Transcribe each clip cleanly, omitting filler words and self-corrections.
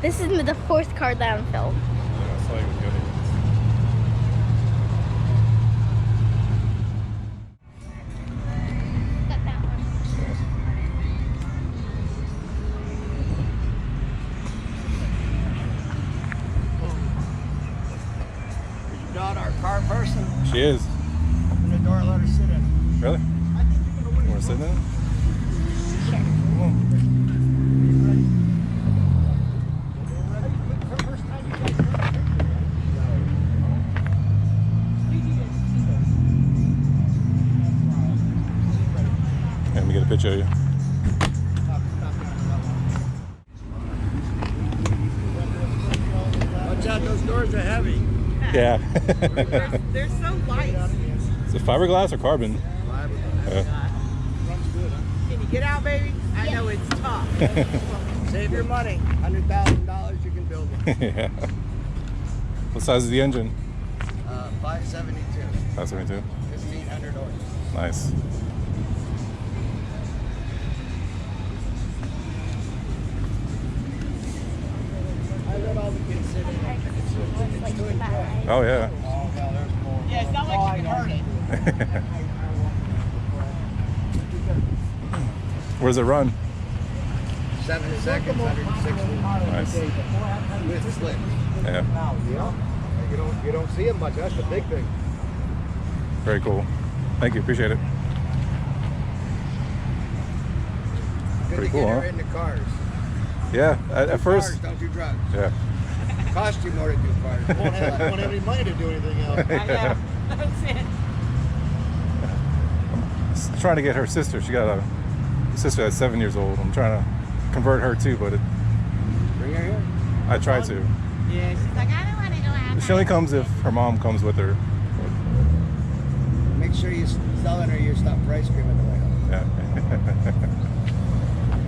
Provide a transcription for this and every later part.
This is the fourth car that I'm filmed. Yeah, I saw you with the other ones. Got that one. Is your daughter our car person? She is. Open the door and let her sit in. Really? I think you're gonna win. You want to sit in it? Sure. Come on. Let me get a picture of you. Watch out, those doors are heavy. Yeah. They're so light. Is it fiberglass or carbon? Can you get out, baby? I know it's tough. Save your money. $100,000 you can build it. Yeah. What size is the engine? 572. 572. 1,500 horse. Nice. I let all the kids sit in there. It's to enjoy. Oh yeah. Oh, hell, there's more. Yeah, it's not like you can hurt it. Where's it run? 7 seconds, 160. Nice. With slips. Yeah. Yeah. You don't see them much. That's the big thing. Very cool. Thank you. Appreciate it. Good Pretty to cool, get her huh? into cars. Yeah. At first. Cars, don't do drugs. Yeah. Cost you more to do cars. Won't have any money to do anything else. I know. That's it. I'm trying to get her sister. She got a sister that's 7 years old. I'm trying to convert her too, but Bring her here. I try to. Yeah, she's like, I don't want to go out. She only comes if her mom comes with her. Make sure you're selling her your stuff for ice cream on the way home. Yeah.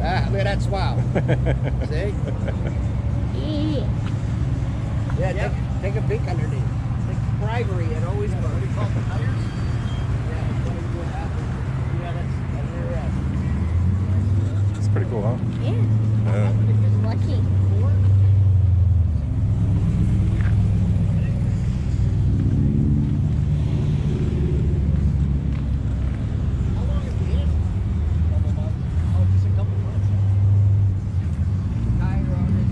Ah, look at that swell. See? Yeah. Yeah, take a peek underneath. Like bribery, it always What do works. you call the tires? Yeah, It's pretty cool, huh? Yeah. Yeah. Lucky. How long is the engine? Couple months. Oh, just a couple months. Tire on it.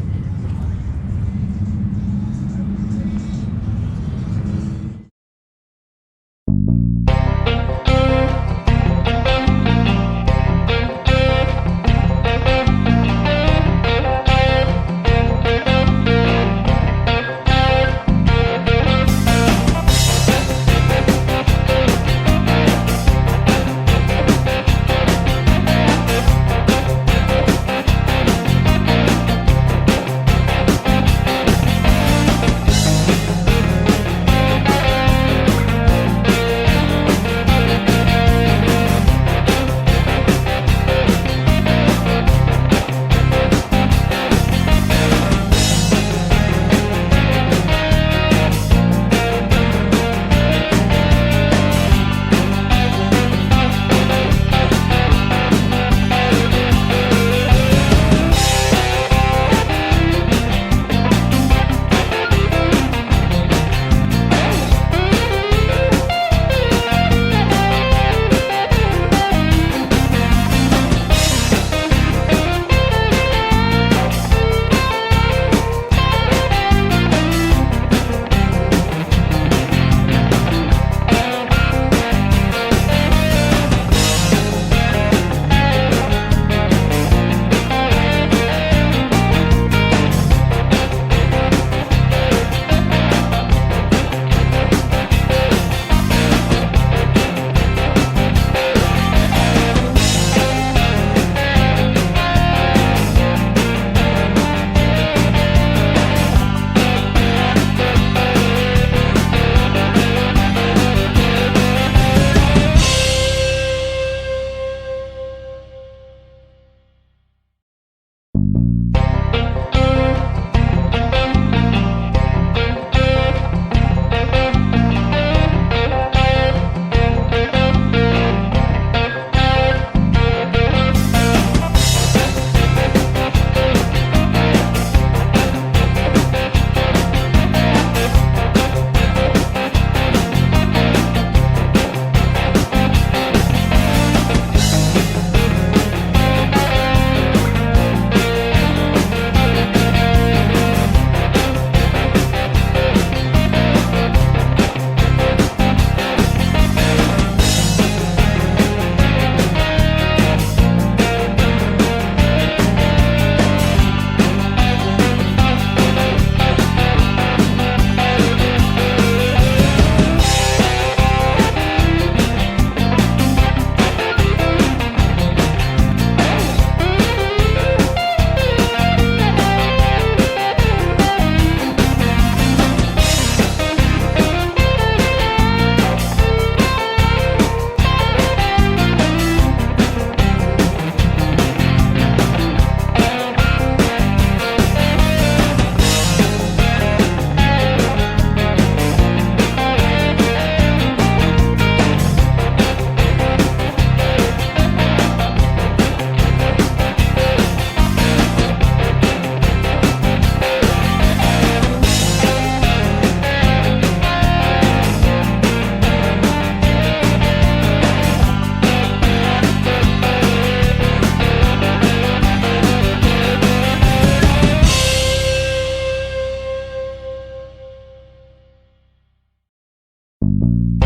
Bye.